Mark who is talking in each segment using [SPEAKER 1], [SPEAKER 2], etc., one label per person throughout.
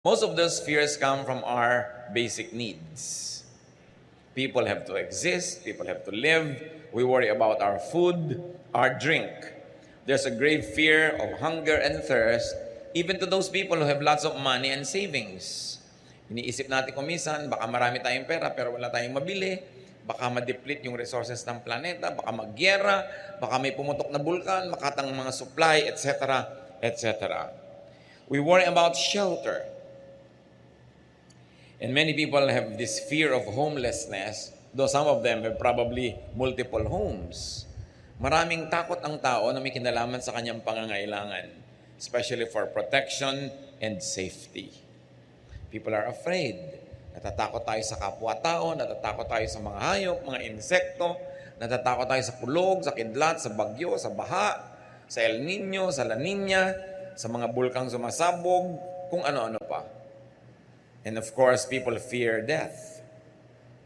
[SPEAKER 1] Most of those fears come from our basic needs. People have to exist, people have to live. We worry about our food, our drink. There's a grave fear of hunger and thirst, even to those people who have lots of money and savings. Iniisip natin kung minsan, baka marami tayong pera pero wala tayong mabili, baka ma-deplete yung resources ng planeta, baka magyera, baka may pumutok na bulkan, makatang mga supply, etc., etc. We worry about shelter. And many people have this fear of homelessness, though some of them have probably multiple homes. Maraming takot ang tao na may kinalaman sa kanyang pangangailangan, especially for protection and safety. People are afraid. Natatakot tayo sa kapwa-tao, natatakot tayo sa mga hayop, mga insekto, natatakot tayo sa kulog, sa kidlat, sa bagyo, sa baha, sa El Nino, sa La Nina, sa mga bulkang sumasabog, kung ano-ano pa. And of course, people fear death.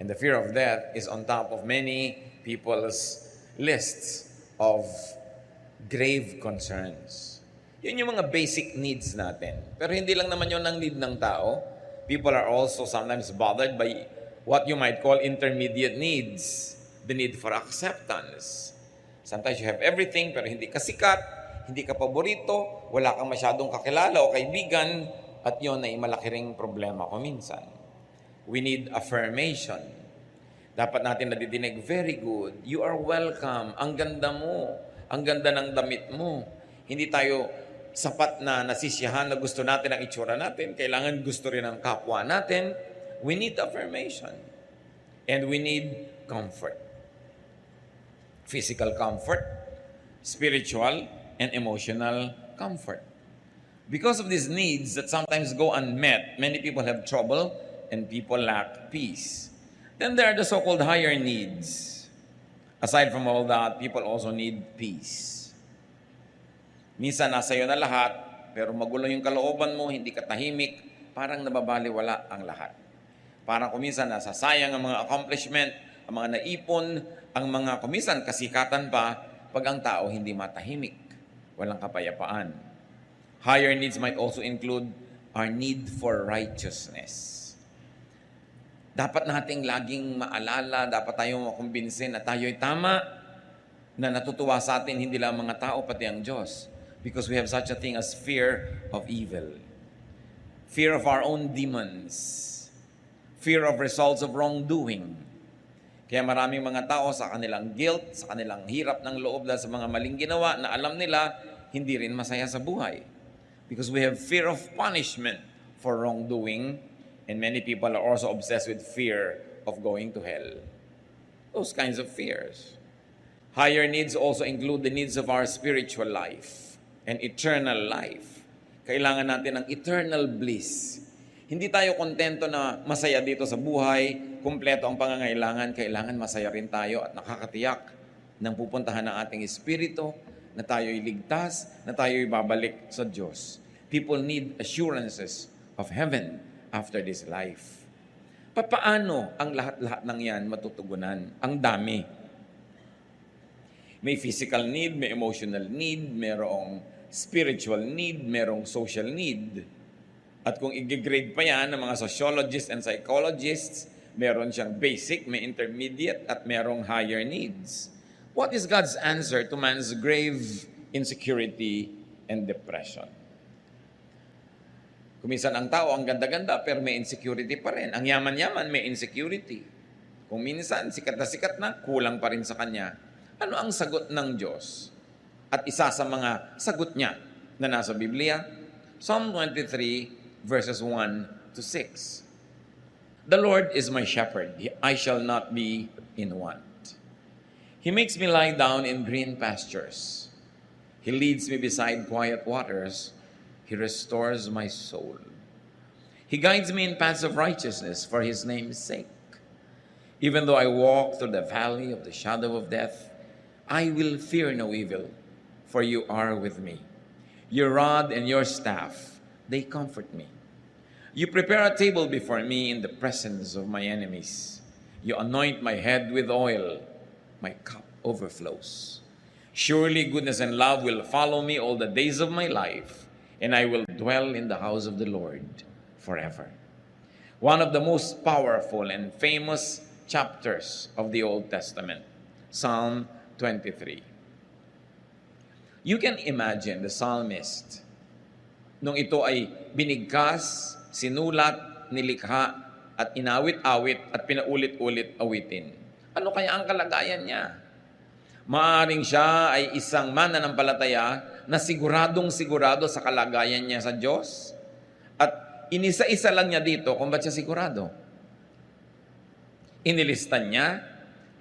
[SPEAKER 1] And the fear of death is on top of many people's lists of grave concerns. Yun yung mga basic needs natin. Pero hindi lang naman yun ang need ng tao. People are also sometimes bothered by what you might call intermediate needs. The need for acceptance. Sometimes you have everything pero hindi ka sikat, hindi ka paborito, wala kang masyadong kakilala o kaibigan, at yun ay malaki ring problema ko minsan. We need affirmation. Dapat natin nadidinig, very good, you are welcome, ang ganda mo, ang ganda ng damit mo. Hindi tayo sapat na nasisiyahan na gusto natin ang itsura natin, kailangan gusto rin ang kapwa natin. We need affirmation. And we need comfort. Physical comfort, spiritual, and emotional comfort. Because of these needs that sometimes go unmet, many people have trouble and people lack peace. Then there are the so-called higher needs. Aside from all that, people also need peace. Minsan nasa iyo na lahat, pero magulo yung kalooban mo, hindi ka tahimik, parang nababaliwala ang lahat. Parang kuminsan nasasayang ang mga accomplishment, ang mga naipon, ang mga kuminsan kasikatan pa, pag ang tao hindi matahimik, walang kapayapaan. Higher needs might also include our need for righteousness. Dapat nating laging maalala, dapat tayong makumbinsin na tayo'y tama, na natutuwa sa atin hindi lang mga tao, pati ang Diyos. Because we have such a thing as fear of evil. Fear of our own demons. Fear of results of wrongdoing. Kaya maraming mga tao sa kanilang guilt, sa kanilang hirap ng loob dahil sa mga maling ginawa na alam nila, hindi rin masaya sa buhay. Because we have fear of punishment for wrongdoing, and many people are also obsessed with fear of going to hell. Those kinds of fears. Higher needs also include the needs of our spiritual life and eternal life. Kailangan natin ng eternal bliss. Hindi tayo kontento na masaya dito sa buhay, kumpleto ang pangangailangan, kailangan masaya rin tayo at nakakatiyak ng pupuntahan ng ating espiritu, na tayo'y ligtas, na tayo'y babalik sa Diyos. People need assurances of heaven after this life. Papaano ang lahat-lahat ng yan matutugunan? Ang dami. May physical need, may emotional need, merong spiritual need, merong social need. At kung i-grade pa yan ng mga sociologists and psychologists, meron siyang basic, may intermediate, at merong higher needs. What is God's answer to man's grave insecurity and depression? Kuminsan ang tao, ang ganda-ganda, pero may insecurity pa rin. Ang yaman-yaman, may insecurity. Kung minsan, sikat na, kulang pa rin sa kanya. Ano ang sagot ng Diyos? At isa sa mga sagot niya na nasa Biblia, Psalm 23, verses 1 to 6. The Lord is my shepherd, I shall not be in want. He makes me lie down in green pastures. He leads me beside quiet waters. He restores my soul. He guides me in paths of righteousness for His name's sake. Even though I walk through the valley of the shadow of death, I will fear no evil, for You are with me. Your rod and Your staff, they comfort me. You prepare a table before me in the presence of my enemies. You anoint my head with oil. My cup overflows. Surely goodness and love will follow me all the days of my life, and I will dwell in the house of the Lord forever. One of the most powerful and famous chapters of the Old Testament, Psalm 23. You can imagine the psalmist nung ito ay binigkas, sinulat, nilikha, at inawit-awit at pinaulit-ulit awitin. Ano kaya ang kalagayan niya? Maaring siya ay isang mananampalataya na siguradong-sigurado sa kalagayan niya sa Diyos. At inisa-isa lang niya dito kung ba't siya sigurado. Inilistan niya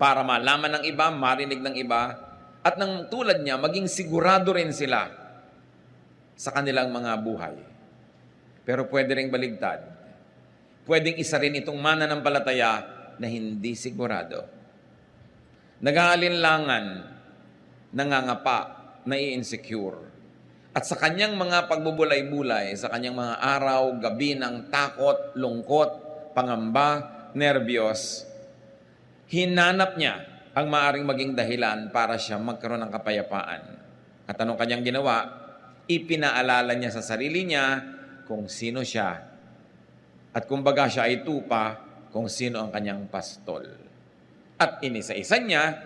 [SPEAKER 1] para malaman ng iba, marinig ng iba, at nang tulad niya, maging sigurado rin sila sa kanilang mga buhay. Pero pwede ring baligtad. Pwedeng isa rin itong mananampalataya na hindi sigurado. Nag-aalinlangan, nangangapa, nai-insecure. At sa kanyang mga pagbubulay-bulay, sa kanyang mga araw, gabi ng takot, lungkot, pangamba, nerbiyos, hinanap niya ang maaring maging dahilan para siya magkaroon ng kapayapaan. At anong kanyang ginawa? Ipinaalala niya sa sarili niya kung sino siya. At kumbaga siya ay tupa kung sino ang kanyang pastol. At inisa-isa niya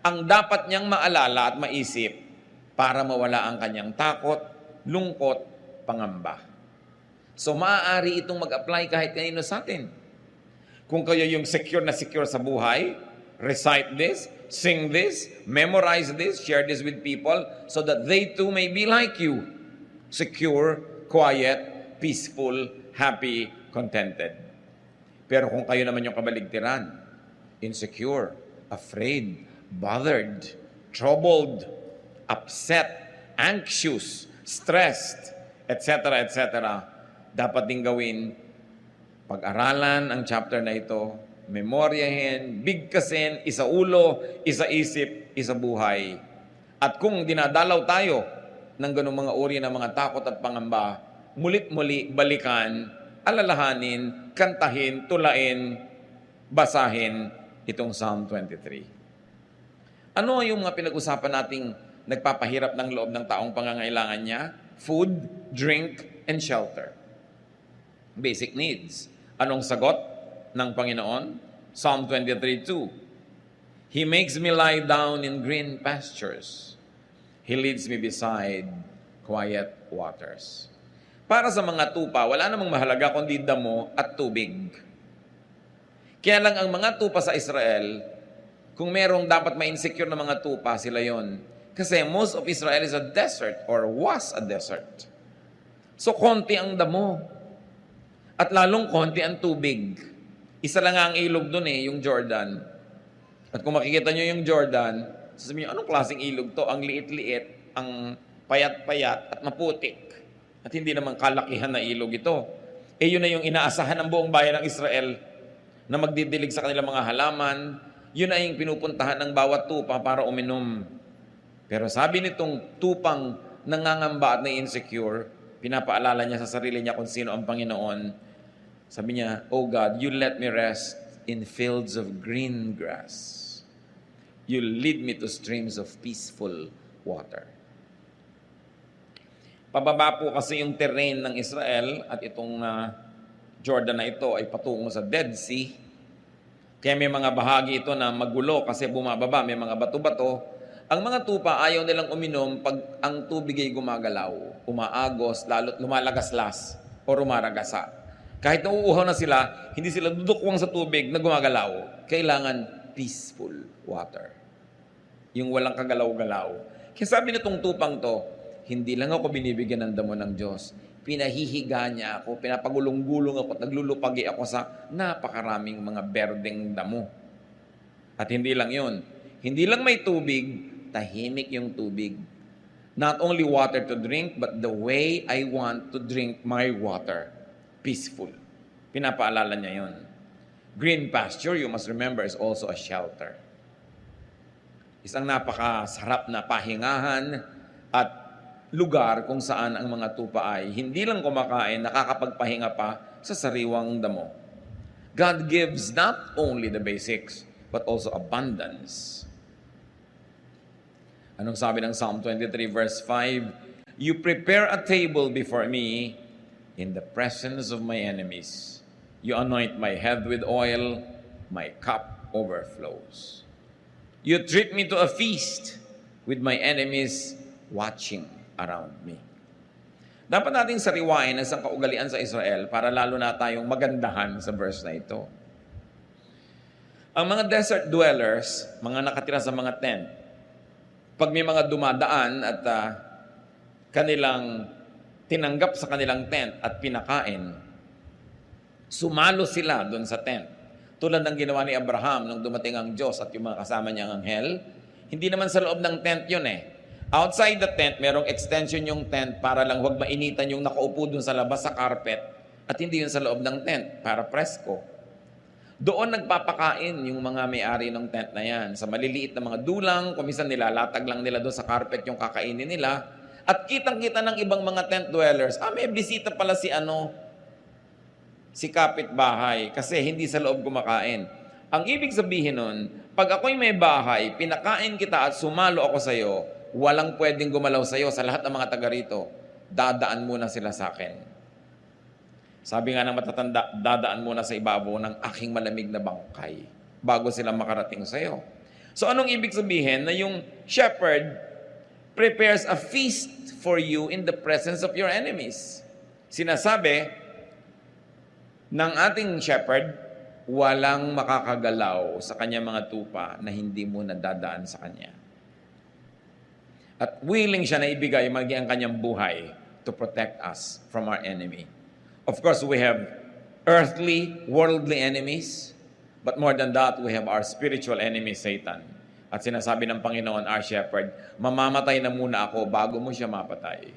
[SPEAKER 1] ang dapat niyang maalala at maisip para mawala ang kanyang takot, lungkot, pangamba. So maaari itong mag-apply kahit kanino sa atin. Kung kayo yung secure na secure sa buhay, recite this, sing this, memorize this, share this with people so that they too may be like you. Secure, quiet, peaceful, happy, contented. Pero kung kayo naman yung kabaligtiran, insecure, afraid, bothered, troubled, upset, anxious, stressed, etc., etc., dapat din gawin, pag-aralan ang chapter na ito, memoryahin, bigkasin, isaulo, isaisip, isabuhay. At kung dinadalaw tayo ng ganung mga uri ng mga takot at pangamba, mulit-muli balikan, alalahanin, kantahin, tulain, basahin itong Psalm 23. Ano yung mga pinag-usapan nating nagpapahirap ng loob ng taong pangangailangan niya? Food, drink, and shelter. Basic needs. Anong sagot ng Panginoon? Psalm 23:2. He makes me lie down in green pastures. He leads me beside quiet waters. Para sa mga tupa, wala namang mahalaga kundi damo at tubig. Kaya lang ang mga tupa sa Israel, kung merong dapat ma-insecure na mga tupa, sila yon. Kasi most of Israel is a desert or was a desert. So konti ang damo. At lalong konti ang tubig. Isa lang ang ilog doon yung Jordan. At kung makikita nyo yung Jordan, sasabihin nyo, anong klaseng ilog to? Ang liit-liit, ang payat-payat at maputik. At hindi naman kalakihan na ilog ito. Yun na yung inaasahan ng buong bayan ng Israel na magdidilig sa kanilang mga halaman. Yun na yung pinupuntahan ng bawat tupa para uminom. Pero sabi nitong tupang nangangamba at na-insecure, pinapaalala niya sa sarili niya kung sino ang Panginoon. Sabi niya, "Oh God, you let me rest in fields of green grass. You lead me to streams of peaceful water." Pababa po kasi yung terrain ng Israel at itong Jordan na ito ay patungo sa Dead Sea. Kaya may mga bahagi ito na magulo kasi bumababa, may mga bato-bato. Ang mga tupa ayaw nilang uminom pag ang tubig ay gumagalaw, umaagos, lalo't lumalagaslas o rumaragasa. Kahit nauuhaw na sila, hindi sila dudukwang sa tubig na gumagalaw. Kailangan peaceful water. Yung walang kagalaw-galaw. Kaya sabi nitong tupang to, hindi lang ako binibigyan ng damo ng Diyos. Pinahihiga niya ako, pinapagulong-gulong ako, naglulupagi ako sa napakaraming mga berdeng damo. At hindi lang yun. Hindi lang may tubig, tahimik yung tubig. Not only water to drink, but the way I want to drink my water. Peaceful. Pinapaalala niya yun. Green pasture, you must remember, is also a shelter. Isang napakasarap na pahingahan at lugar kung saan ang mga tupa ay hindi lang kumakain, nakakapagpahinga pa sa sariwang damo. God gives not only the basics, but also abundance. Anong sabi ng Psalm 23 verse 5? You prepare a table before me in the presence of my enemies. You anoint my head with oil, my cup overflows. You treat me to a feast with my enemies watching around me. Dapat nating sariwain ang isang kaugalian sa Israel para lalo na tayong magandahan sa verse na ito. Ang mga desert dwellers, mga nakatira sa mga tent, pag may mga dumadaan at kanilang tinanggap sa kanilang tent at pinakain, sumalo sila doon sa tent. Tulad ng ginawa ni Abraham nung dumating ang Diyos at yung mga kasama niyang anghel, hindi naman sa loob ng tent yun eh. Outside the tent, merong extension yung tent para lang huwag mainitan yung nakaupo dun sa labas sa carpet at hindi yun sa loob ng tent para presko. Doon nagpapakain yung mga may-ari ng tent na yan. Sa maliliit na mga dulang, kumisan nilalatag lang nila doon sa carpet yung kakainin nila. At kitang-kita ng ibang mga tent dwellers, may bisita pala si kapitbahay kasi hindi sa loob kumakain. Ang ibig sabihin nun, pag ako'y may bahay, pinakain kita at sumalo ako sa'yo, walang pwedeng gumalaw sa'yo sa lahat ng mga taga rito. Dadaan muna sila sa akin. Sabi nga ng matatanda, dadaan muna sa ibabaw ng aking malamig na bangkay bago sila makarating sa'yo. So anong ibig sabihin? Na yung shepherd prepares a feast for you in the presence of your enemies. Sinasabi ng ating shepherd, walang makakagalaw sa kanyang mga tupa na hindi mo nadadaan sa kanya. At willing siya na ibigay maging ang kanyang buhay to protect us from our enemy. Of course, we have earthly, worldly enemies, but more than that, we have our spiritual enemy, Satan. At sinasabi ng Panginoon, our shepherd, mamamatay na muna ako bago mo siya mapatay.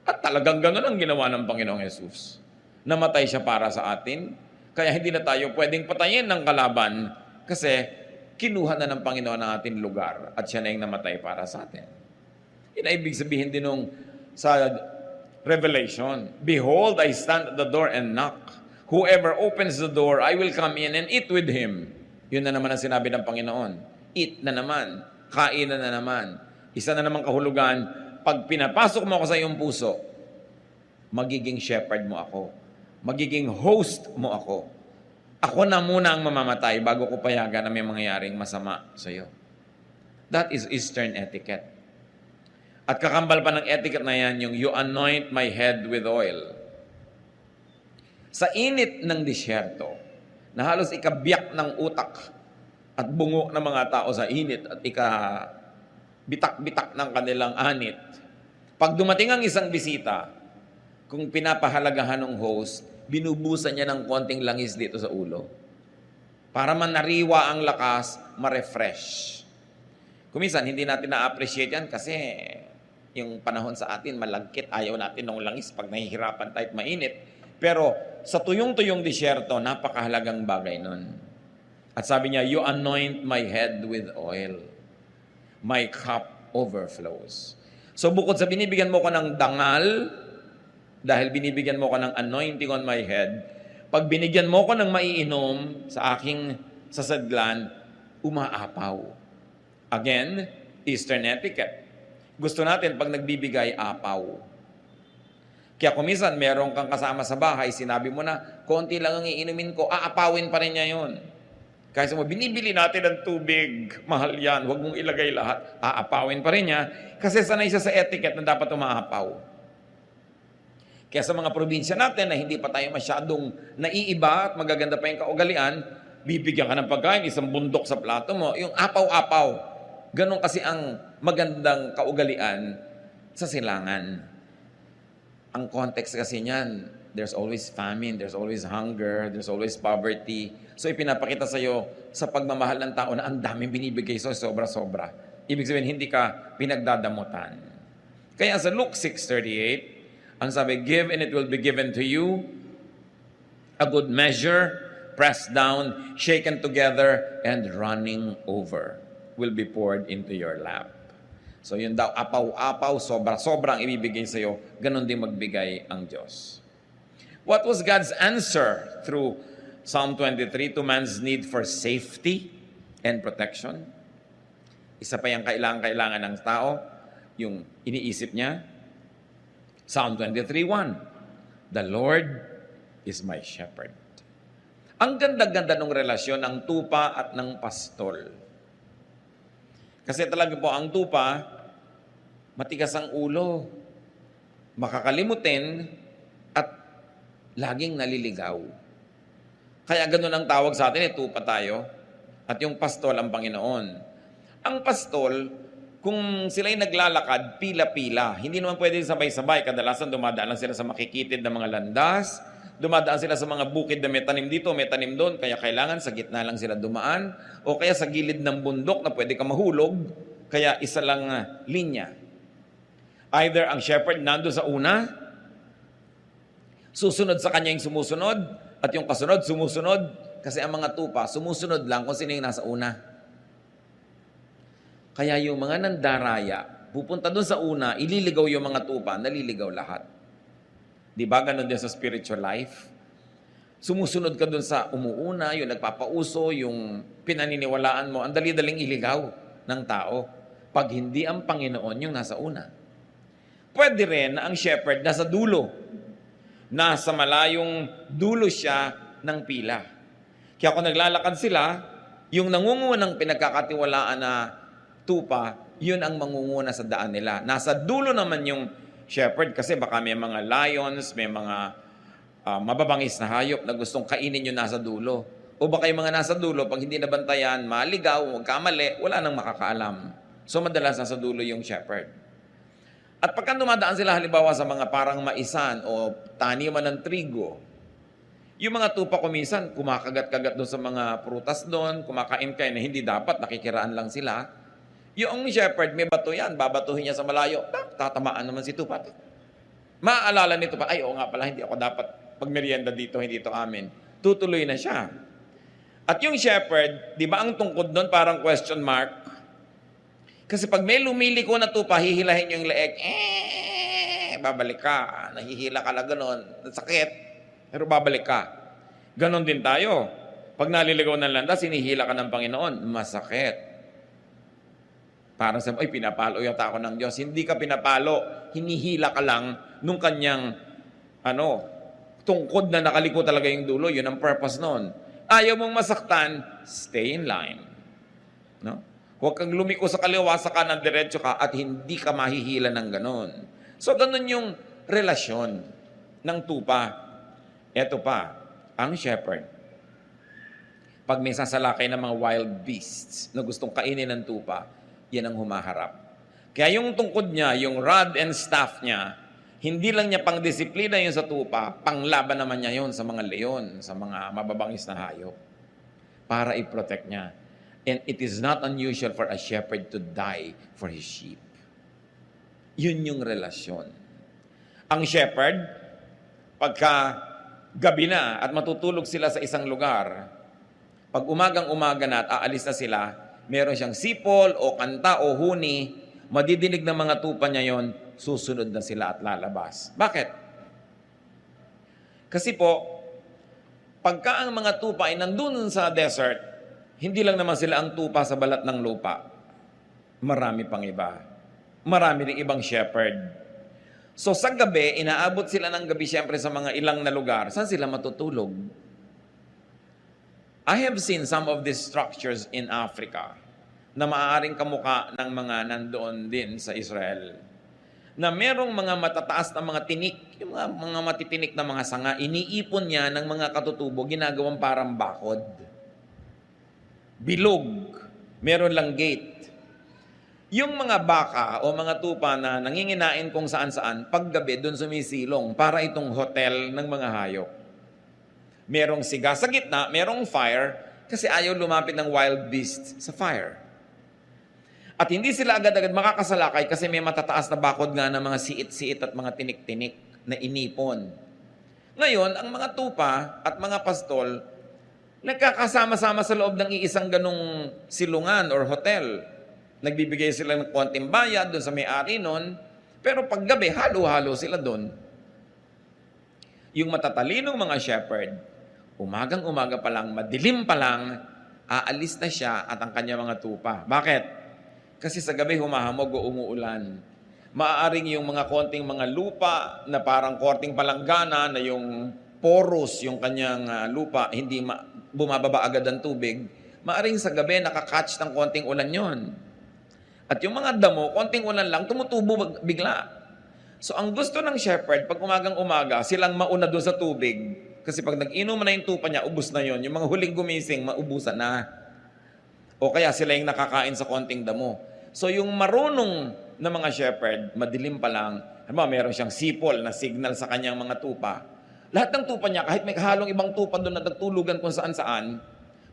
[SPEAKER 1] At talagang ganoon ang ginawa ng Panginoong Jesus. Namatay siya para sa atin, kaya hindi na tayo pwedeng patayin ng kalaban kasi kinuha na ng Panginoon ang ating lugar at siya na yung namatay para sa atin. Ibig sabihin din nung sa Revelation, behold, I stand at the door and knock. Whoever opens the door, I will come in and eat with him. Yun na naman ang sinabi ng Panginoon. Eat na naman. Kainan na naman. Isa na naman kahulugan, pag pinapasok mo ako sa iyong puso, magiging shepherd mo ako. Magiging host mo ako. Ako na muna ang mamamatay bago ko payagan na may mangyayaring masama sa iyo. That is Eastern etiquette. At kakambal pa ng etiquette na yan, yung you anoint my head with oil. Sa init ng disyerto, na halos ikabiyak ng utak at bungo ng mga tao sa init at bitak-bitak ng kanilang anit, pag dumating ang isang bisita, kung pinapahalagahan ng host, binubusan niya ng konting langis dito sa ulo. Para manariwa ang lakas, ma-refresh. Kuminsan, hindi natin na-appreciate yan kasi yung panahon sa atin, malagkit, ayaw natin ng langis pag nahihirapan tayo at mainit. Pero sa tuyong-tuyong disyerto, napakahalagang bagay nun. At sabi niya, you anoint my head with oil. My cup overflows. So bukod sa binibigyan mo ko ng dangal, dahil binibigyan mo ko ng anointing on my head, pag binigyan mo ko ng maiinom sa aking sasadlan, umaapaw. Again, Eastern etiquette. Gusto natin pag nagbibigay, apaw. Kaya kung minsan meron kang kasama sa bahay, sinabi mo na, konti lang ang iinumin ko, aapawin pa rin niya yun. Kaya mo, binibili natin ng tubig, mahal yan, huwag mong ilagay lahat, aapawin pa rin niya, kasi sanay siya sa etiquette na dapat umaapaw. Kaya sa mga probinsya natin na hindi pa tayo masyadong naiiba at magaganda pa yung kaugalian, bibigyan ka ng pagkain, isang bundok sa plato mo, yung apaw-apaw. Ganon kasi ang magandang kaugalian sa silangan. Ang context kasi niyan, there's always famine, there's always hunger, there's always poverty. So ipinapakita sa iyo sa pagmamahal ng tao na ang daming binibigay so sobra-sobra. Ibig sabihin, hindi ka pinagdadamutan. Kaya sa Luke 6:38, ang sabi, give and it will be given to you, a good measure, pressed down, shaken together, and running over will be poured into your lap. So yun daw, apaw-apaw, sobra-sobra ang ibibigay sa iyo, ganun din magbigay ang Diyos. What was God's answer through Psalm 23 to man's need for safety and protection? Isa pa yung kailangan ng tao, yung iniisip niya. Psalm 23:1, The Lord is my shepherd. Ang ganda-ganda ng relasyon ng tupa at ng pastol. Kasi talaga po, ang tupa, matigas ang ulo, makakalimutin, at laging naliligaw. Kaya ganun ang tawag sa atin, tupa tayo, at yung pastol ang Panginoon. Ang pastol, kung sila'y naglalakad, pila-pila, hindi naman pwede sabay-sabay, kadalasan dumadaan lang sila sa makikitid na mga landas, dumadaan sila sa mga bukid na may tanim dito, may tanim doon, kaya kailangan sa gitna lang sila dumaan, o kaya sa gilid ng bundok na pwede ka mahulog, kaya isa lang linya. Either ang shepherd nando sa una, susunod sa kanya yung sumusunod, at yung kasunod, sumusunod, kasi ang mga tupa, sumusunod lang kung sino yung nasa una. Kaya yung mga nandaraya, pupunta doon sa una, ililigaw yung mga tupa, naliligaw lahat. Di ba? Ganon din sa spiritual life. Sumusunod ka dun sa umuuna, yung nagpapauso, yung pinaniniwalaan mo, ang dali-daling iligaw ng tao. Pag hindi ang Panginoon yung nasa una. Pwede rin na ang shepherd nasa dulo. Nasa malayong dulo siya ng pila. Kaya kung naglalakad sila, yung nangungunang pinagkakatiwalaan na tupa, yun ang mangunguna sa daan nila. Nasa dulo naman yung shepherd kasi baka may mga lions, may mga mababangis na hayop na gustong kainin yung nasa dulo. O baka yung mga nasa dulo, pag hindi nabantayan, maligaw, magkamali, wala nang makakaalam. So madalas nasa dulo yung shepherd. At pagka dumadaan sila halimbawa sa mga parang maisan o taniman ng trigo, yung mga tupa kumisan, kumakagat-kagat doon sa mga prutas doon, kumakain kain na hindi dapat, nakikiraan lang sila. Yung shepherd, may bato yan, babatuhin niya sa malayo, tatamaan naman si tupa. Maaalala nito pa, ay oo nga pala, hindi ako dapat magmerienda dito, hindi ito amin. Tutuloy na siya. At yung shepherd, di ba ang tungkod doon parang question mark? Kasi pag may lumiliko na tupa, hihilahin yung leeg, babalik ka, nahihila ka na gano'n, sakit, pero babalik ka. Ganon din tayo. Pag naliligaw ng landas, hinihila ka ng Panginoon, masakit. Parang sabi, ay pinapalo yata ako ng Diyos. Hindi ka pinapalo, hinihila ka lang nung kanyang, tungkod na nakaliko talaga yung dulo. Yun ang purpose nun. Ayaw mong masaktan, stay in line. No? Huwag kang lumiko sa kaliwa, sa kanan, diretso ka, at hindi ka mahihila ng ganon. So, ganon yung relasyon ng tupa. Eto pa, ang shepherd. Pag may sasalakay ng mga wild beasts na gustong kainin ng tupa, yan ang humaharap. Kaya yung tungkod niya, yung rod and staff niya, hindi lang niya pang disiplina yun sa tupa, panglaban naman niya yun sa mga leon, sa mga mababangis na hayop, para i-protect niya. And it is not unusual for a shepherd to die for his sheep. Yun yung relasyon. Ang shepherd, pagka gabi na at matutulog sila sa isang lugar, pag umagang-umaga na at aalis na sila, meron siyang sipol o kanta o huni, madidinig ng mga tupa niya yon, susunod na sila at lalabas. Bakit? Kasi po, pagka ang mga tupa ay nandun sa desert, hindi lang naman sila ang tupa sa balat ng lupa. Marami pang iba. Marami ring ibang shepherd. So sa gabi, inaabot sila ng gabi siyempre sa mga ilang na lugar. Saan sila matutulog? I have seen some of these structures in Africa na maaaring kamuka ng mga nandoon din sa Israel. Na merong mga matataas na mga tinik, yung mga matitinik na mga sanga, iniipon niya ng mga katutubo, ginagawang parang bakod. Bilog, meron lang gate. Yung mga baka o mga tupa na nanginginain kung saan-saan, paggabi doon sumisilong para itong hotel ng mga hayop. Merong siga sa gitna, merong fire, kasi ayaw lumapit ng wild beast sa fire. At hindi sila agad-agad makakasalakay kasi may matataas na bakod nga ng mga siit-siit at mga tinik-tinik na inipon. Ngayon, ang mga tupa at mga pastol, nagkakasama-sama sa loob ng iisang ganong silungan or hotel. Nagbibigay sila ng konting bayad doon sa may-ari nun, pero paggabi, halo-halo sila doon. Yung matatalinong mga shepherd, umagang-umaga pa lang, madilim pa lang, aalis na siya at ang kanya mga tupa. Bakit? Kasi sa gabi humahamog o umuulan. Maaaring yung mga konting mga lupa na parang korting palanggana na yung porous yung kanyang lupa, hindi bumababa agad ang tubig. Maaaring sa gabi nakakatch ng konting ulan yon. At yung mga damo, konting ulan lang, tumutubo bigla. So ang gusto ng shepherd, pag umagang-umaga, silang mauna doon sa tubig. Kasi pag nag-inom na yung tupa niya, ubus na yon. Yung mga huling gumising, maubusan na. O kaya sila yung nakakain sa konting damo. So yung marunong na mga shepherd, madilim pa lang, meron siyang sipol na signal sa kanyang mga tupa. Lahat ng tupa niya, kahit may kahalong ibang tupa doon na nagtulugan kung saan-saan,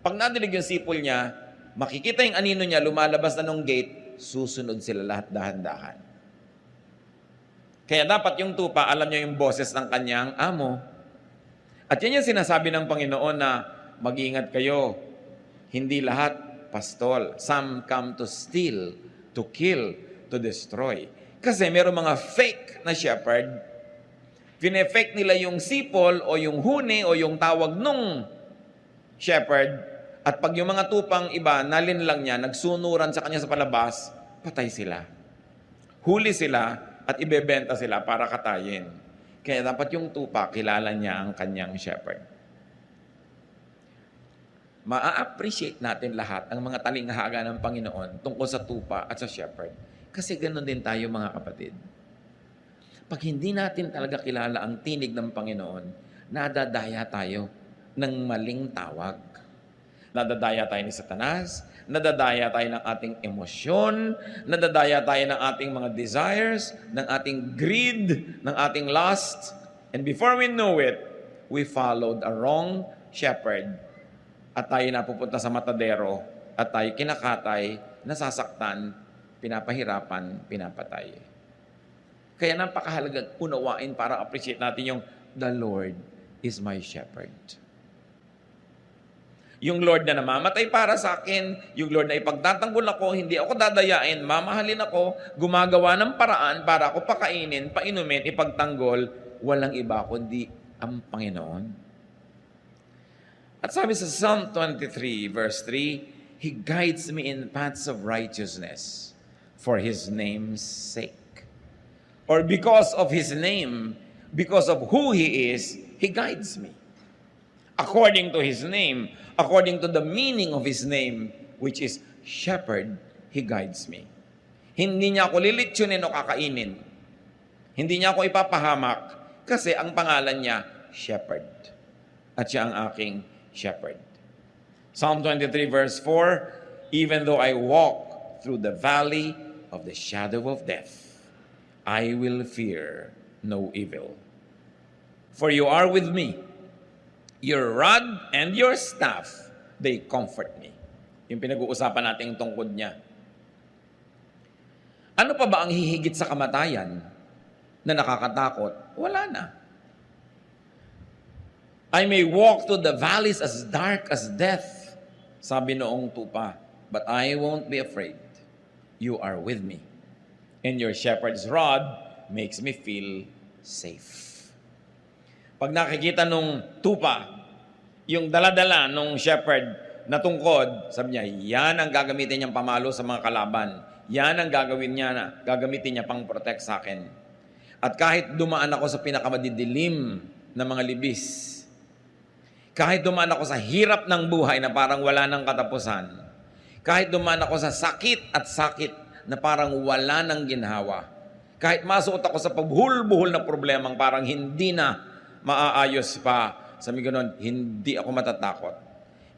[SPEAKER 1] pag nadilig yung sipol niya, makikita yung anino niya, lumalabas na ng gate, susunod sila lahat dahan-dahan. Kaya dapat yung tupa, alam niya yung boses ng kanyang amo. At yan yung sinasabi ng Panginoon na mag-ingat kayo. Hindi lahat pastol. Some come to steal, to kill, to destroy. Kasi meron mga fake na shepherd. Fine-fake nila yung sipol o yung huni o yung tawag nung shepherd. At pag yung mga tupang iba, nalin lang niya, nagsunuran sa kanya sa palabas, patay sila. Huli sila at ibebenta sila para katayin. Kaya dapat yung tupa, kilala niya ang kanyang shepherd. Ma-appreciate natin lahat ang mga talinghaga ng Panginoon tungkol sa tupa at sa shepherd. Kasi ganoon din tayo mga kapatid. Pag hindi natin talaga kilala ang tinig ng Panginoon, nadadaya tayo ng maling tawag. Nadadaya tayo ni Satanas, nadadaya tayo ng ating emosyon, nadadaya tayo ng ating mga desires, ng ating greed, ng ating lust. And before we know it, we followed a wrong shepherd. At tayo napupunta sa matadero, at tayo kinakatay, nasasaktan, pinapahirapan, pinapatay. Kaya napakahalaga unawain para appreciate natin yung the Lord is my shepherd. Yung Lord na namamatay para sa akin, yung Lord na ipagtatanggol ako, hindi ako dadayain, mamahalin ako, gumagawa ng paraan para ako pakainin, painumin, ipagtanggol, walang iba kundi ang Panginoon. At sabi sa Psalm 23 verse 3, He guides me in paths of righteousness for His name's sake. Or because of His name, because of who He is, He guides me. According to His name, according to the meaning of His name, which is shepherd, He guides me. Hindi niya ako lilitsunin o kakainin. Hindi niya ako ipapahamak kasi ang pangalan niya, shepherd. At siya ang aking shepherd. Psalm 23 verse 4, Even though I walk through the valley of the shadow of death, I will fear no evil. For you are with me. Your rod and your staff, they comfort me. Yung pinag-uusapan natin yung tungkod niya. Ano pa ba ang hihigit sa kamatayan na nakakatakot? Wala na. I may walk through the valleys as dark as death, sabi noong tupa, but I won't be afraid. You are with me. And your shepherd's rod makes me feel safe. Pag nakikita nung tupa, yung daladala nung shepherd na tungkod, sabi niya, yan ang gagamitin niyang pamalo sa mga kalaban. Yan ang gagamitin niya pang protect sa akin. At kahit dumaan ako sa pinakamadidilim na mga libis, kahit dumaan ako sa hirap ng buhay na parang wala ng katapusan, kahit dumaan ako sa sakit na parang wala ng ginhawa, kahit masuot ako sa pagbuhol-buhol na problemang parang hindi na maaayos pa, sabi ganoon, hindi ako matatakot.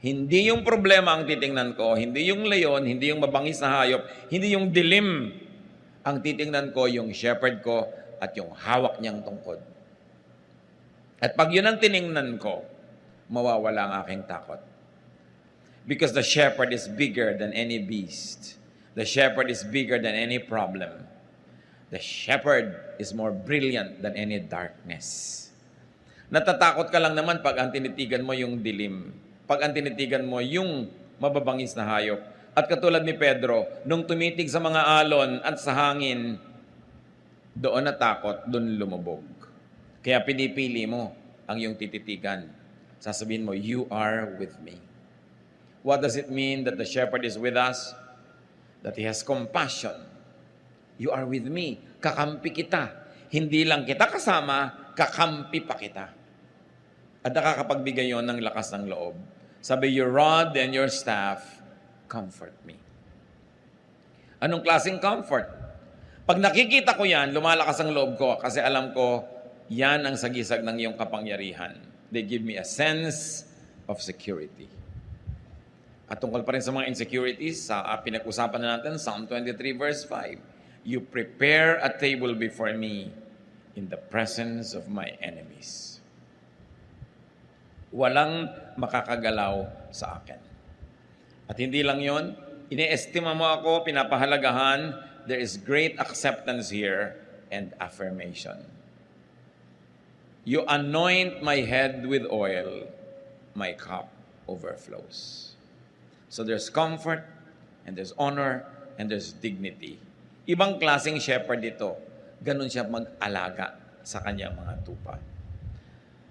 [SPEAKER 1] Hindi yung problema ang titingnan ko, hindi yung leon, hindi yung mabangis na hayop, hindi yung dilim. Ang titingnan ko, yung shepherd ko at yung hawak niyang tungkod. At pag yun ang tiningnan ko, mawawala ang aking takot. Because the shepherd is bigger than any beast. The shepherd is bigger than any problem. The shepherd is more brilliant than any darkness. Natatakot ka lang naman pag ang tinitigan mo yung dilim. Pag ang tinitigan mo yung mababangis na hayop. At katulad ni Pedro, nung tumitig sa mga alon at sa hangin, doon natakot, doon lumubog. Kaya pinipili mo ang iyong tititigan. Sasabihin mo, you are with me. What does it mean that the shepherd is with us? That He has compassion. You are with me. kakampi kita. Hindi lang kita kasama, kakampi pa kita. At nakakapagbigay yon ng lakas ng loob. Sabi, your rod and your staff comfort me. Anong klaseng comfort? Pag nakikita ko yan, lumalakas ang loob ko kasi alam ko, yan ang sagisag ng iyong kapangyarihan. They give me a sense of security. At tungkol pa rin sa mga insecurities, sa pinag-usapan na natin, Psalm 23 verse 5, you prepare a table before me in the presence of my enemies. Walang makakagalaw sa akin. At hindi lang yon, ine-estima mo ako, pinapahalagahan, there is great acceptance here and affirmation. You anoint my head with oil, my cup overflows. So there's comfort, and there's honor, and there's dignity. Ibang klaseng shepherd ito. Ganun siya mag-alaga sa kanyang mga tupa.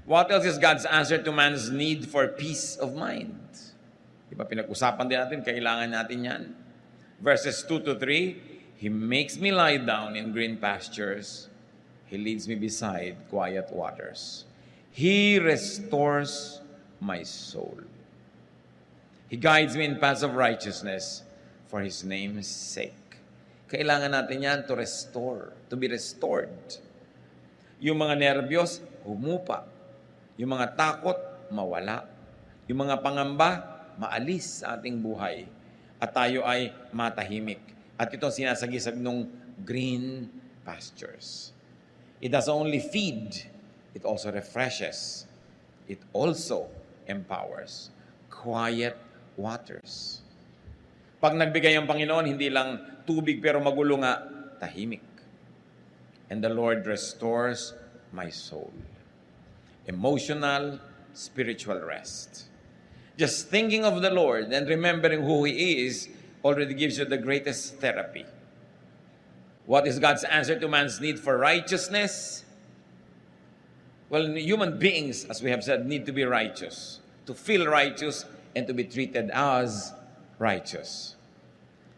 [SPEAKER 1] What else is God's answer to man's need for peace of mind? Diba pinag-usapan din natin, kailangan natin yan. Verses 2 to 3, He makes me lie down in green pastures. He leads me beside quiet waters. He restores my soul. He guides me in paths of righteousness for His name's sake. Kailangan natin yan to restore, to be restored. Yung mga nervyos, humupa. Yung mga takot, mawala. Yung mga pangamba, maalis sa ating buhay. At tayo ay matahimik. At ito sinasagisag nung green pastures. It does only feed, it also refreshes. It also empowers. Quiet waters. Pag nagbigay ang Panginoon, hindi lang tubig pero magulo nga, tahimik. And the Lord restores my soul. Emotional, spiritual rest. Just thinking of the Lord and remembering who He is already gives you the greatest therapy. What is God's answer to man's need for righteousness? Well, human beings, as we have said, need to be righteous. To feel righteous and to be treated as righteous.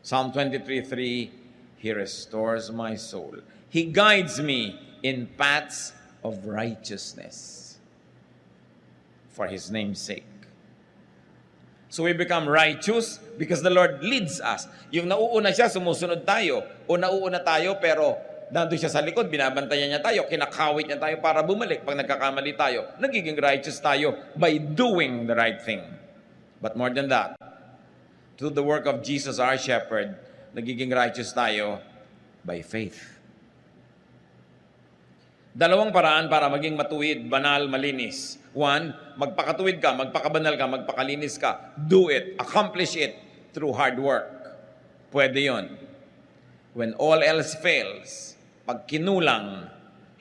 [SPEAKER 1] Psalm 23:3, He restores my soul. He guides me in paths of righteousness for His name's sake. So we become righteous because the Lord leads us. Yung nauuna siya, sumusunod tayo. O nauuna tayo pero nandun siya sa likod, binabantayan niya tayo, kinakawit niya tayo para bumalik. Pag nagkakamali tayo, nagiging righteous tayo by doing the right thing. But more than that, through the work of Jesus, our shepherd, nagiging righteous tayo by faith. Dalawang paraan para maging matuwid, banal, malinis. One, magpakatuwid ka, magpakabanal ka, magpakalinis ka. Do it, accomplish it through hard work. Pwede yon. When all else fails, pag kinulang,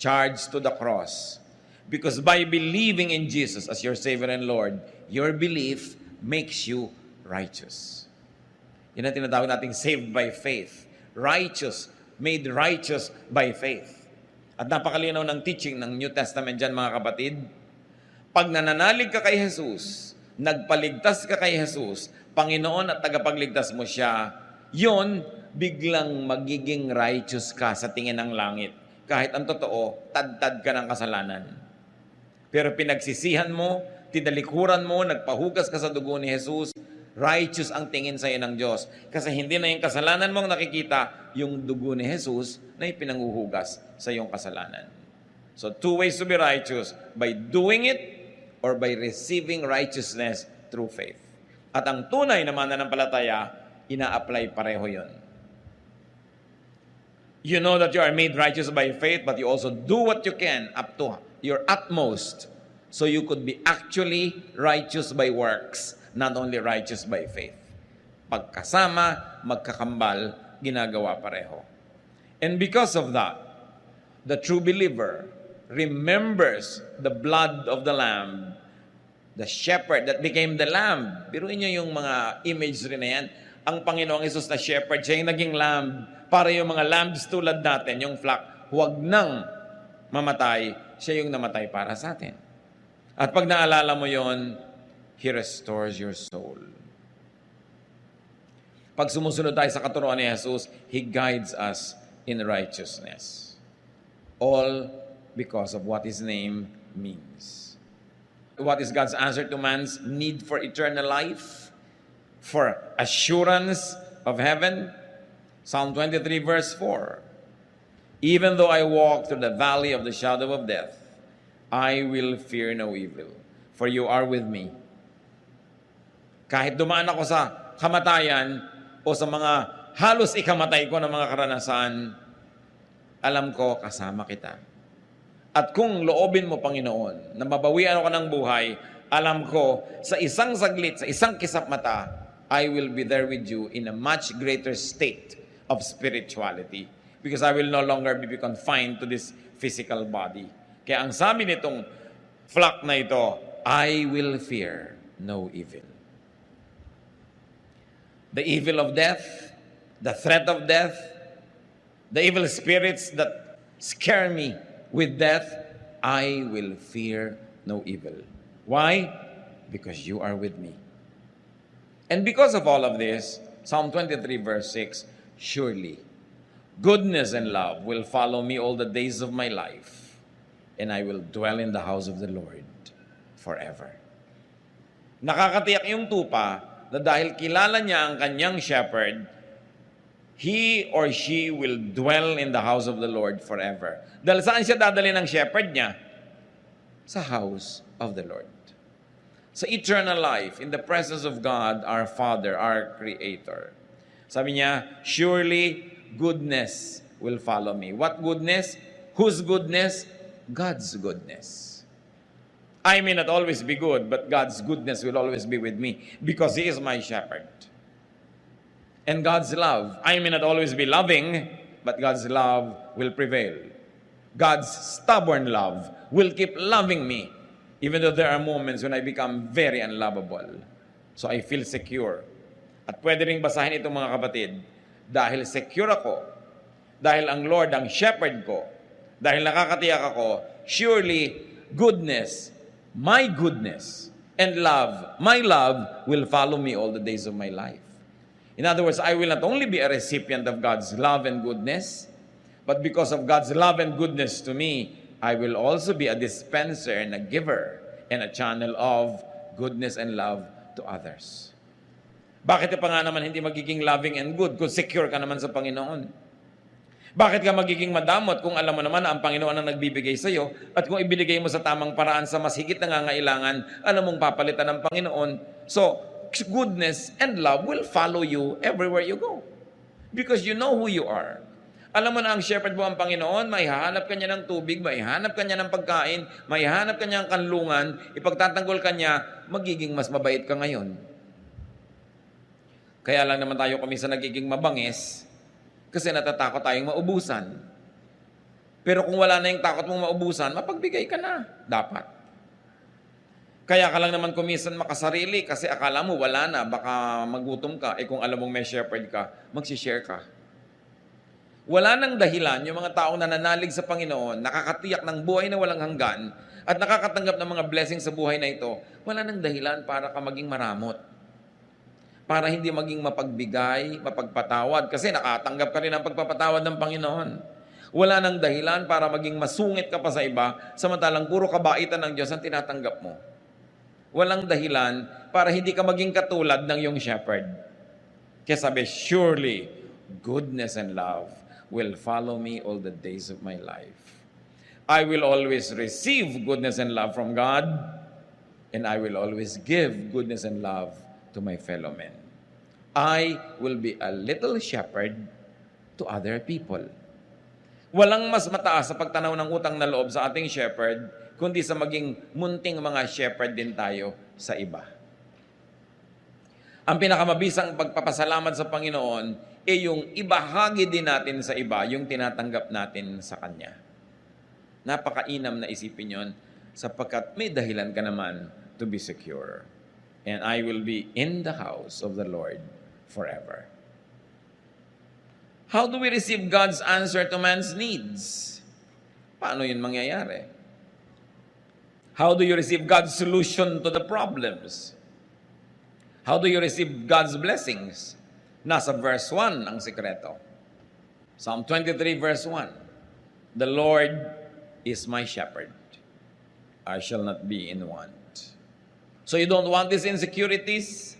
[SPEAKER 1] charge to the cross. Because by believing in Jesus as your Savior and Lord, your belief makes you righteous. Yan ang tinatawag nating saved by faith. Righteous, made righteous by faith. At napakalinaw ng teaching ng New Testament dyan, mga kapatid. Pag nananalig ka kay Jesus, nagpaligtas ka kay Jesus, Panginoon at tagapagligtas mo siya, yon biglang magiging righteous ka sa tingin ng langit. Kahit ang totoo, tad-tad ka ng kasalanan. Pero pinagsisihan mo, tinalikuran mo, nagpahugas ka sa dugo ni Jesus, righteous ang tingin sa iyo ng Diyos. Kasi hindi na yung kasalanan mong nakikita, yung dugo ni Jesus na ipinanghuhugas sa iyong kasalanan. So, two ways to be righteous, by doing it or by receiving righteousness through faith. At ang tunay na mananampalataya, ina-apply pareho yun. You know that you are made righteous by faith, but you also do what you can up to your utmost so you could be actually righteous by works, not only righteous by faith. Pagkasama, magkakambal, ginagawa pareho. And because of that, the true believer remembers the blood of the Lamb, the shepherd that became the Lamb. Biruin niyo yung mga imagery na yan. Ang Panginoong Hesus na shepherd, siya yung naging lamb para yung mga lambs tulad natin, yung flock, huwag nang mamatay, siya yung namatay para sa atin. At pag naalala mo yon, He restores your soul. Pag sumusunod tayo sa katuruan ni Jesus, He guides us in righteousness. All because of what His name means. What is God's answer to man's need for eternal life? For assurance of heaven? Psalm 23 verse 4. Even though I walk through the valley of the shadow of death, I will fear no evil, for you are with me. Kahit dumaan ako sa kamatayan o sa mga halos ikamatay ko ng mga karanasan, alam ko kasama kita. At kung loobin mo, Panginoon, na mabawian ako ng buhay, alam ko sa isang saglit, sa isang kisap mata, I will be there with you in a much greater state of spirituality. Because I will no longer be confined to this physical body. Kaya ang sabi nitong flock na ito, I will fear no evil. The evil of death, the threat of death, the evil spirits that scare me with death, I will fear no evil. Why? Because you are with me. And because of all of this, Psalm 23 verse 6, surely goodness and love will follow me all the days of my life, and I will dwell in the house of the Lord forever. Nakakatiyak yung tupa na dahil kilala niya ang kanyang shepherd, he or she will dwell in the house of the Lord forever. Dahil saan siya dadali ng shepherd niya? Sa house of the Lord. Sa eternal life, in the presence of God, our Father, our Creator. Sabi niya, surely goodness will follow me. What goodness? Whose goodness? God's goodness. I may not always be good, but God's goodness will always be with me because He is my shepherd. And God's love, I may not always be loving, but God's love will prevail. God's stubborn love will keep loving me, even though there are moments when I become very unlovable. So I feel secure. At pwede rin basahin itong mga kapatid, dahil secure ako, dahil ang Lord ang shepherd ko, dahil nakakatiyak ako, surely goodness, my goodness, and love, my love, will follow me all the days of my life. In other words, I will not only be a recipient of God's love and goodness, but because of God's love and goodness to me, I will also be a dispenser and a giver and a channel of goodness and love to others. Bakit pa nga naman hindi magiging loving and good kung secure ka naman sa Panginoon? Bakit ka magiging madamot kung alam mo naman na ang Panginoon ang nagbibigay sa iyo at kung ibinigay mo sa tamang paraan sa mas higit na nangangailangan, alam mong papalitan ng Panginoon. So, goodness and love will follow you everywhere you go. Because you know who you are. Alam mo na ang shepherd mo ang Panginoon, may hahanap ka niya ng tubig, may hanap ka niya ng pagkain, may hanap ka niya ng kanlungan, ipagtatanggol ka niya, magiging mas mabait ka ngayon. Kaya lang naman tayo kuminsan nagiging mabangis kasi natatakot tayong maubusan. Pero kung wala na yung takot mong maubusan, mapagbigay ka na. Dapat. Kaya ka lang naman kuminsan makasarili kasi akala mo wala na, baka magutom ka. Kung alam mong may shepherd ka, magsishare ka. Wala nang dahilan yung mga taong nananalig sa Panginoon, nakakatiyak ng buhay na walang hanggan, at nakakatanggap ng mga blessings sa buhay na ito, wala nang dahilan para ka maging maramot. Para hindi maging mapagbigay, mapagpatawad, kasi nakatanggap ka rin ng pagpapatawad ng Panginoon. Wala nang dahilan para maging masungit ka pa sa iba, samantalang puro kabaitan ng Diyos ang tinatanggap mo. Walang dahilan para hindi ka maging katulad ng iyong shepherd. Kaya sabi, surely goodness and love will follow me all the days of my life. I will always receive goodness and love from God, and I will always give goodness and love to my fellow men. I will be a little shepherd to other people. Walang mas mataas sa pagtanaw ng utang na loob sa ating shepherd, kundi sa maging munting mga shepherd din tayo sa iba. Ang pinakamabisang pagpapasalamat sa Panginoon ay yung ibahagi din natin sa iba, yung tinatanggap natin sa Kanya. Napakainam na isipin yon, sapagkat may dahilan ka naman to be secure. And I will be in the house of the Lord forever. How do we receive God's answer to man's needs? Paano yun mangyayari? How do you receive God's solution to the problems? How do you receive God's blessings? Nasa verse 1 ang sikreto. Psalm 23 verse 1. The Lord is my shepherd. I shall not be in want. So you don't want these insecurities?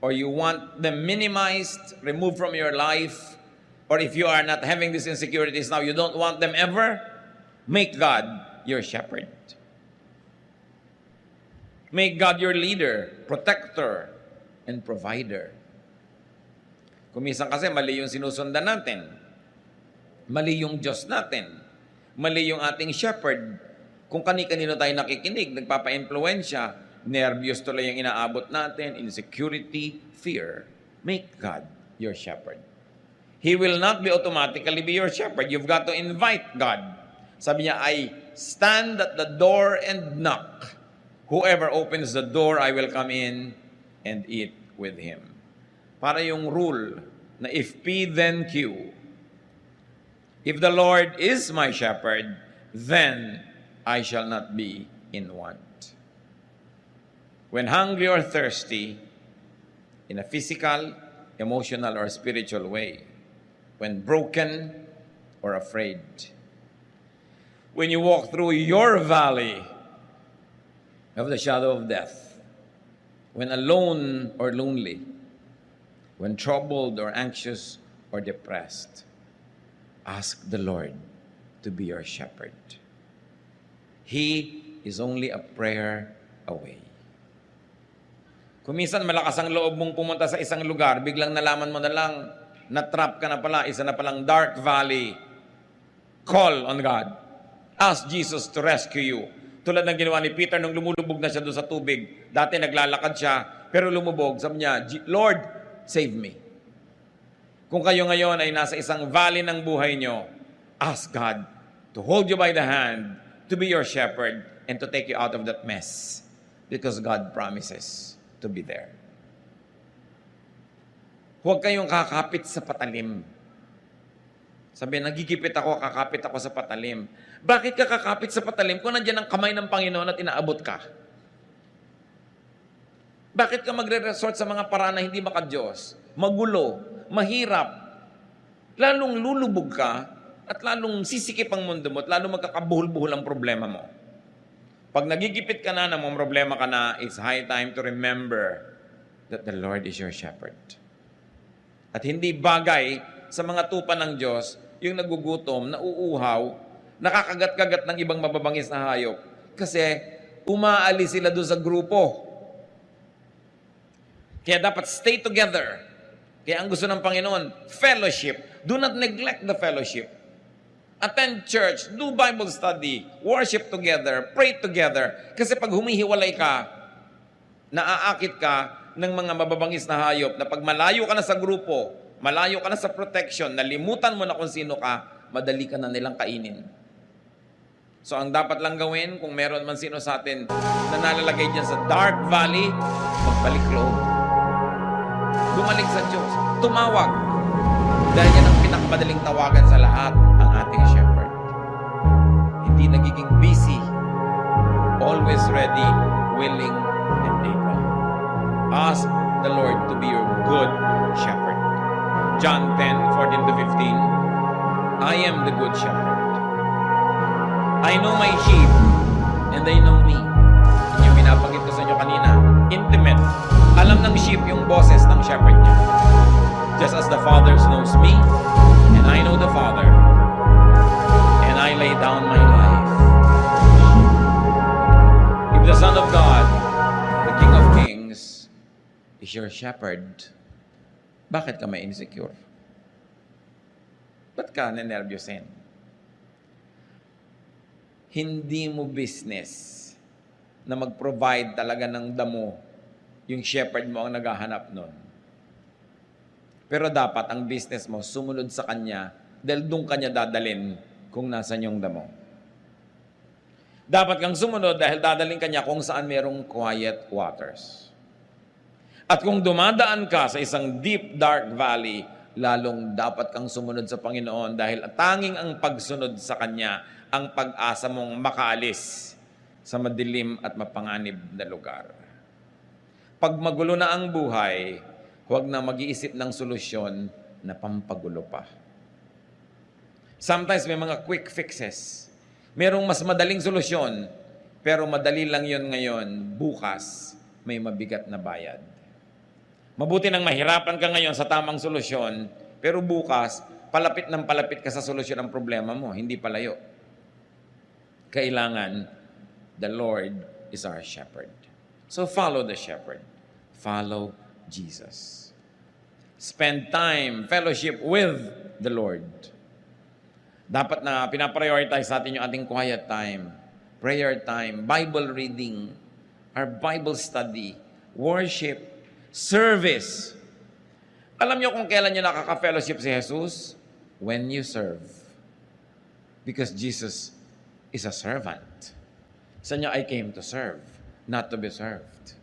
[SPEAKER 1] Or you want them minimized, removed from your life? Or if you are not having these insecurities now, you don't want them ever? Make God your shepherd. Make God your leader, protector, and provider. Kung minsan kasi mali yung sinusundan natin. Mali yung Diyos natin. Mali yung ating shepherd. Kung kani-kanino tayo nakikinig, nagpapa-impluensya, nervyos tuloy yung inaabot natin, insecurity, fear. Make God your shepherd. He will not be automatically be your shepherd. You've got to invite God. Sabi niya, I stand at the door and knock. Whoever opens the door, I will come in and eat with him. Para yung rule na if P, then Q. If the Lord is my shepherd, then I shall not be in want. When hungry or thirsty, in a physical, emotional, or spiritual way. When broken or afraid. When you walk through your valley of the shadow of death, when alone or lonely, when troubled or anxious or depressed, ask the Lord to be your shepherd. He is only a prayer away. Kung minsan malakas ang loob mong pumunta sa isang lugar, biglang nalaman mo na lang, na-trap ka na pala, isa na palang dark valley. Call on God. Ask Jesus to rescue you. Tulad ng ginawa ni Peter nung lumulubog na siya doon sa tubig. Dati naglalakad siya, pero lumubog. Sabi niya, Lord, save me. Kung kayo ngayon ay nasa isang valley ng buhay nyo, ask God to hold you by the hand, to be your shepherd, and to take you out of that mess. Because God promises to be there. Huwag kayong kakapit sa patalim. Sabi, nagigipit ako, kakapit ako sa patalim. Bakit ka kakapit sa patalim kung nandiyan ang kamay ng Panginoon at inaabot ka? Bakit ka magre-resort sa mga paraan na hindi maka-Diyos? Magulo, mahirap. Lalong lulubog ka at lalong sisikip ang mundo mo at lalong magkakabuhol-buhol ang problema mo. Pag nagigipit ka na, namang problema ka na, it's high time to remember that the Lord is your shepherd. At hindi bagay sa mga tupa ng Diyos yung nagugutom, nauuhaw, nakakagat-kagat ng ibang mababangis na hayop. Kasi umaalis sila doon sa grupo. Kaya dapat stay together. Kaya ang gusto ng Panginoon, fellowship. Do not neglect the fellowship. Attend church, do Bible study, worship together, pray together. Kasi pag humihiwalay ka, naaakit ka ng mga mababangis na hayop na pag malayo ka na sa grupo, malayo ka na sa protection, nalimutan mo na kung sino ka, madali ka na nilang kainin. So ang dapat lang gawin, kung meron man sino sa atin na nalalagay dyan sa dark valley, magbalik loob. Bumalik sa Diyos. Tumawag. Dahil yan ang pinakamadaling tawagan sa lahat, ang ating shepherd. Hindi nagiging busy. Always ready, willing, and able. Ask the Lord to be your good shepherd. John 10:14 to 15. I am the good shepherd. I know my sheep, and they know me. Yung binabanggit ko sa inyo kanina, intimate. Alam ng sheep yung boses ng shepherd niya. Just as the Father knows me, and I know the Father, and I lay down my life. If the Son of God, the King of Kings, is your shepherd, bakit ka may insecure? Ba't ka nanervyosin? Hindi mo business na mag-provide talaga ng damo yung shepherd mo ang naghahanap nun. Pero dapat ang business mo sumunod sa kanya dahil doon kanya dadalin kung nasan yung damo. Dapat kang sumunod dahil dadalhin kanya kung saan merong quiet waters. At kung dumadaan ka sa isang deep, dark valley, lalong dapat kang sumunod sa Panginoon dahil tanging ang pagsunod sa Kanya ang pag-asa mong makaalis sa madilim at mapanganib na lugar. Pag magulo na ang buhay, huwag na mag-iisip ng solusyon na pampagulo pa. Sometimes may mga quick fixes. Merong mas madaling solusyon, pero madali lang yon ngayon, bukas may mabigat na bayad. Mabuti nang mahirapan ka ngayon sa tamang solusyon, pero bukas, palapit ng palapit ka sa solusyon ng problema mo, hindi palayo. Kailangan, the Lord is our shepherd. So follow the shepherd. Follow Jesus. Spend time, fellowship with the Lord. Dapat na pinaprioritize natin yung ating quiet time, prayer time, Bible reading, our Bible study, worship, service. Alam niyo kung kailan niyo nakaka-fellowship si Jesus? When you serve. Because Jesus is a servant. Sa niya, I came to serve, not to be served.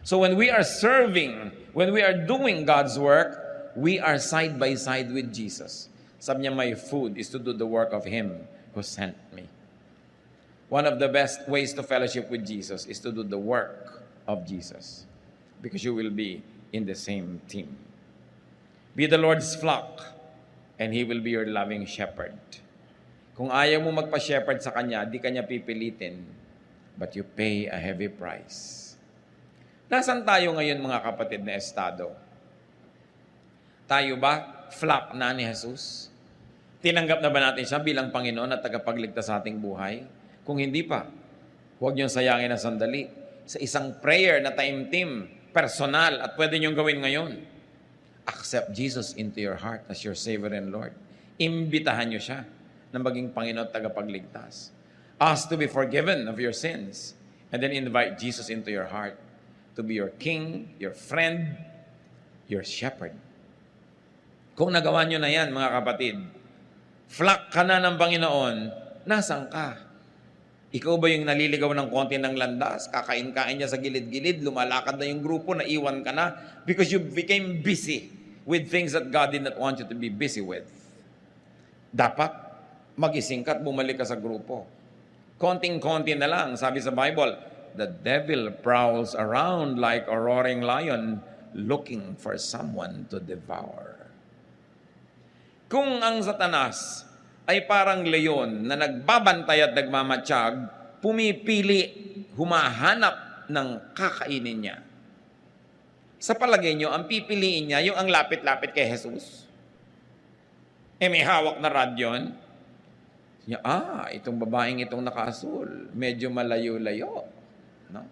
[SPEAKER 1] So when we are serving, when we are doing God's work, we are side by side with Jesus. Sabi niya, my food is to do the work of Him who sent me. One of the best ways to fellowship with Jesus is to do the work of Jesus. Because you will be in the same team. Be the Lord's flock, and He will be your loving shepherd. Kung ayaw mo magpa-shepherd sa Kanya, di Kanya pipilitin, but you pay a heavy price. Nasaan tayo ngayon mga kapatid na estado? Tayo ba flock na ni Jesus? Tinanggap na ba natin siya bilang Panginoon at tagapagligtas sa ating buhay? Kung hindi pa, huwag niyong sayangin na sandali sa isang prayer na time-team, personal, at pwede niyong gawin ngayon. Accept Jesus into your heart as your Savior and Lord. Imbitahan niyo siya na maging Panginoon at tagapagligtas. Ask to be forgiven of your sins, and then invite Jesus into your heart to be your King, your friend, your shepherd. Kung nagawa niyo na yan, mga kapatid, flock ka na ng Panginoon, nasaan ka? Ikaw ba yung naliligaw ng konti ng landas? Kakain-kain niya sa gilid-gilid, lumalakad na yung grupo, naiwan ka na because you became busy with things that God did not want you to be busy with. Dapat magising ka at bumalik ka sa grupo. Konting-konti na lang, sabi sa Bible, the devil prowls around like a roaring lion looking for someone to devour. Kung ang Satanas ay parang leon na nagbabantay at nagmamatsyag, pumipili, humahanap ng kakainin niya. Sa palagay niyo, ang pipiliin niya, yung ang lapit-lapit kay Jesus? May hawak na radyon. Itong babaeng itong nakaasul, medyo malayo-layo. No?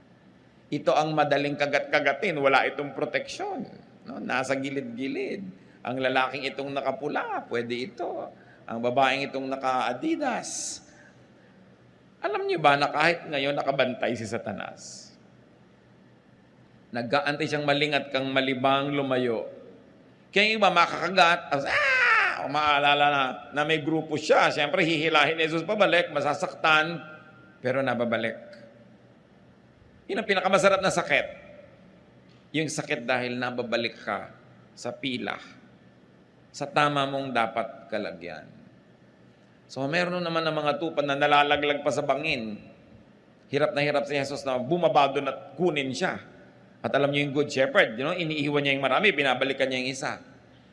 [SPEAKER 1] Ito ang madaling kagat-kagatin, wala itong proteksyon. No? Nasa gilid-gilid. Ang lalaking itong nakapula, pwede ito. Ang babaeng itong naka-Adidas. Alam niyo ba na kahit ngayon nakabantay si Satanas? Nag-aantay siyang malingat kang malibang lumayo. Kaya yung iba makakagat, maalala na may grupo siya. Siyempre hihilahin ni Jesus pabalik, masasaktan, pero nababalik. Yun ang pinakamasarap na sakit. Yung sakit dahil nababalik ka sa pila, sa tama mong dapat kalagyan. So meron naman ng mga tupad na nalalaglag pa sa bangin. Hirap na hirap si Jesus na bumaba doon at kunin siya. At alam niyo yung good shepherd, iniiwan niya yung marami, binabalikan niya yung isa.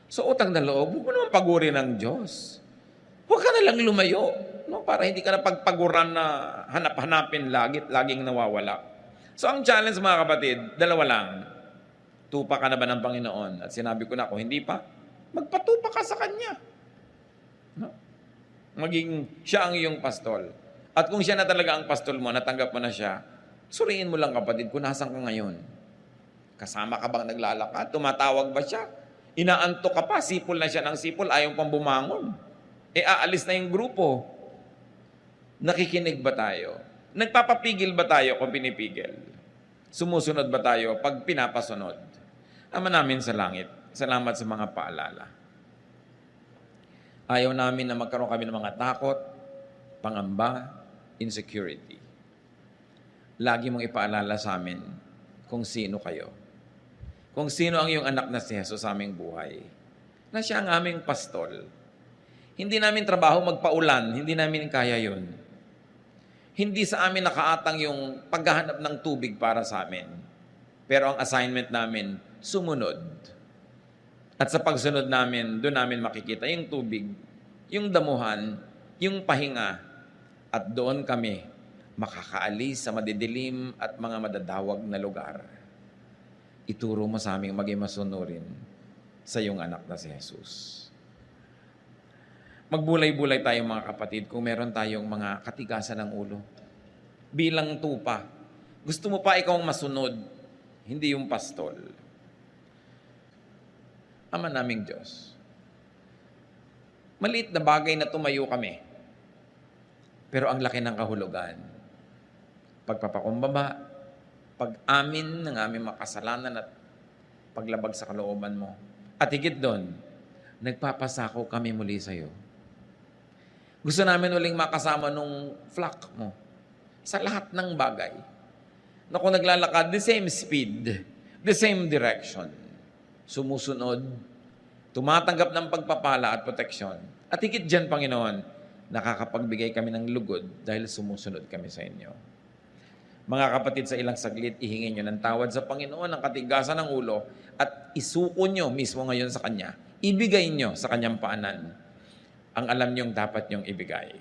[SPEAKER 1] So utang na loob, huwag mo naman pagurin ng Diyos. Huwag ka na lang lumayo. Para hindi ka na pagpaguran na hanap-hanapin laging nawawala. So ang challenge mga kapatid, dalawa lang. Tupa ka na ba ng Panginoon? At sinabi ko na, kung hindi pa, magpatupa ka sa Kanya. Maging siya ang iyong pastol. At kung siya na talaga ang pastol mo, natanggap mo na siya, suriin mo lang kapatid kung nasan ka ngayon. Kasama ka bang naglalakad? Tumatawag ba siya? Inaantok ka pa, sipol na siya ng sipol, ayaw pang bumangon. Aalis na yung grupo. Nakikinig ba tayo? Nagpapapigil ba tayo kung pinipigil? Sumusunod ba tayo pag pinapasunod? Ama namin sa langit, salamat sa mga paalala. Ayaw namin na magkaroon kami ng mga takot, pangamba, insecurity. Lagi mong ipaalala sa amin kung sino kayo. Kung sino ang iyong anak na si Jesus sa aming buhay. Na siya ang aming pastol. Hindi namin trabaho magpaulan, hindi namin kaya yun. Hindi sa amin nakaatang yung paghahanap ng tubig para sa amin. Pero ang assignment namin, sumunod. At sa pagsunod namin, doon namin makikita yung tubig yung damuhan, yung pahinga, at doon kami makakaalis sa madidilim at mga madadawag na lugar. Ituro mo sa aming maging masunurin sa iyong anak na si Jesus. Magbulay-bulay tayo mga kapatid kung meron tayong mga katigasan ng ulo. Bilang tupa, gusto mo pa ikaw masunod, hindi yung pastol. Ama naming Diyos, maliit na bagay na tumayo kami, pero ang laki ng kahulugan. Pagpapakumbaba, pag-amin ng aming makasalanan at paglabag sa kalooban mo. At higit doon, nagpapasako kami muli sa iyo. Gusto namin uling makasama nung flock mo sa lahat ng bagay. Na kung naglalakad, the same speed, the same direction. Sumusunod, tumatanggap ng pagpapala at proteksyon. At higit dyan, Panginoon, nakakapagbigay kami ng lugod dahil sumusunod kami sa inyo. Mga kapatid, sa ilang saglit, ihingin nyo ng tawad sa Panginoon ang katigasan ng ulo at isuko nyo mismo ngayon sa Kanya. Ibigay nyo sa Kanyang paanan ang alam nyong dapat nyong ibigay.